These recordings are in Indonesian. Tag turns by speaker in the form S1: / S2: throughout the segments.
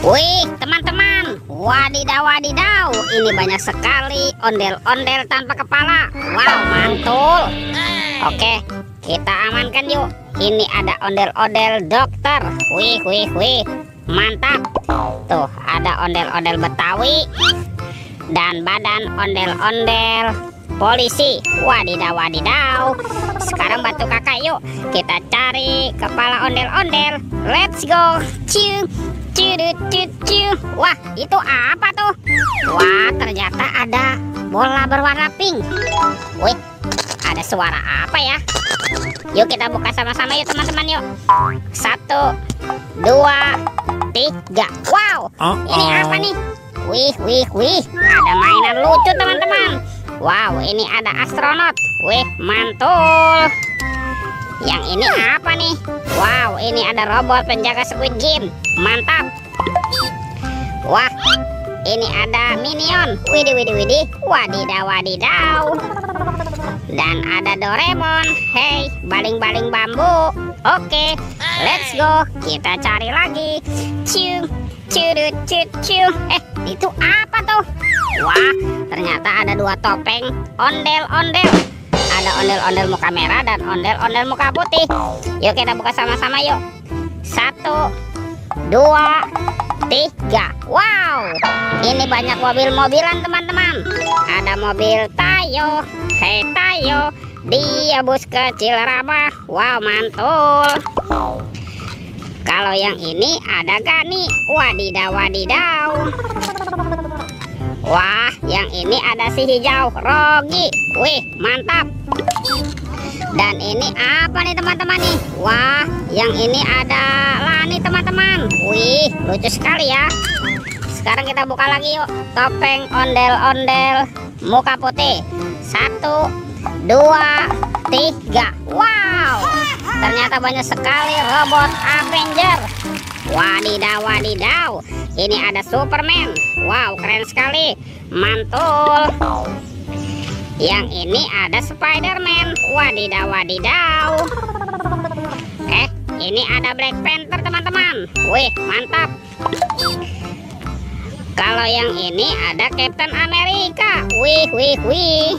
S1: Wih, teman-teman, wadidaw wadidaw, ini banyak sekali ondel-ondel tanpa kepala. Wow, mantul. Oke, kita amankan yuk. Ini ada ondel-ondel dokter. Wih, wih, wih, mantap. Tuh, ada ondel-ondel Betawi dan badan ondel-ondel polisi. Wadidaw wadidaw. Sekarang bantu kakak yuk. Kita cari kepala ondel-ondel. Let's go. Ciu. Wah, itu apa tuh? Wah, ternyata ada bola berwarna pink. Wih, ada suara apa ya? Yuk kita buka sama-sama yuk teman-teman yuk. 1, 2, 3. Wow, ini apa nih? Wih, wih, wih, ada mainan lucu teman-teman. Wow, ini ada astronot. Wih, mantul. Yang ini apa nih? Wow, ini ada robot penjaga Squid Game. Mantap. Wah, ini ada minion. Widih, widih, widih. Wadidaw, wadidaw. Dan ada Doraemon. Hey, baling-baling bambu. Oke, let's go. Kita cari lagi. Ciu, ciu, ciu, ciu. Itu apa tuh? Wah, ternyata ada 2 topeng ondel-ondel. Ada ondel-ondel muka merah dan ondel-ondel muka putih. Yuk kita buka sama-sama yuk. 1, 2, 3. Wow, ini banyak mobil-mobilan teman-teman. Ada mobil Tayo. Hei Tayo, dia bus kecil ramah. Wow, mantul. Kalau yang ini ada Gani. Wadidaw wadidaw. Wah, yang ini ada si hijau Rogi. Wih, mantap. Dan ini apa nih teman-teman nih? Wah, yang ini ada Lani teman-teman. Wih, lucu sekali ya. Sekarang kita buka lagi yuk. Topeng ondel-ondel muka putih. 1, 2, 3. Wow, ternyata banyak sekali robot Avenger. Wadidaw wadidaw. Ini ada Superman. Wow, keren sekali. Mantul. Yang ini ada Spiderman. Wadidaw wadidaw. Ini ada Black Panther teman-teman. Wih, mantap. Kalau yang ini ada Captain America. Wih, wih, wih.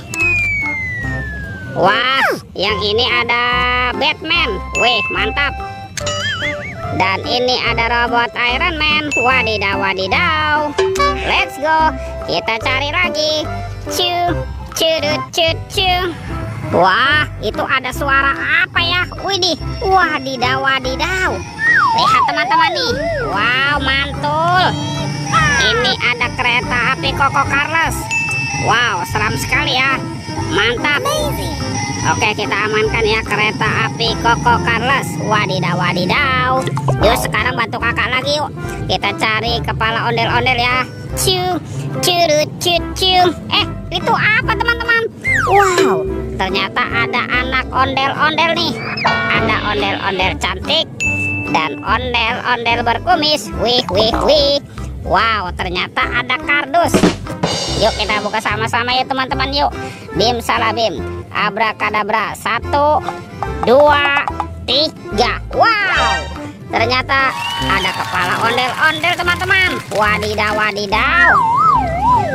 S1: Wah, yang ini ada Batman. Wih, mantap. Dan ini ada robot Iron Man. Wadidaw wadidaw. Let's go. Kita cari lagi. Ciu, ciu, ciu, ciu. Wah, itu ada suara apa ya? Widih, wadidaw wadidaw. Lihat teman-teman nih. Wow, mantul. Ini ada kereta api Coco Carlos. Wow, seram sekali ya. Mantap. Oke, kita amankan ya kereta api Coco Carlos. Wadidaw wadidaw. Yuk sekarang bantu kakak lagi yuk. Kita cari kepala ondel-ondel ya. Ciu, ciu, ciu, ciu. Itu apa teman-teman? Wow, ternyata ada anak ondel-ondel nih. Ada ondel-ondel cantik dan ondel-ondel berkumis. Wih, wih, wih. Wow, ternyata ada kardus. Yuk kita buka sama-sama ya teman-teman yuk. Bim salah bim. Abrakadabra. 1, 2, 3. Wow, ternyata ada kepala ondel-ondel teman-teman. Wadidaw wadidaw.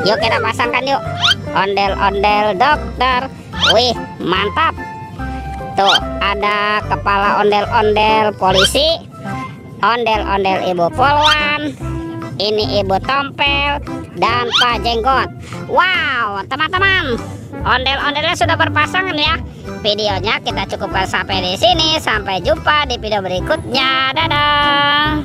S1: Yuk kita pasangkan yuk. Ondel-ondel dokter. Wih, mantap. Tuh, ada kepala ondel-ondel polisi. Ondel-ondel ibu polwan. Ini ibu tompel dan Pak Jenggot. Wow, teman-teman, ondel-ondelnya sudah berpasangan ya. Videonya kita cukupkan sampai di sini. Sampai jumpa di video berikutnya. Dadah.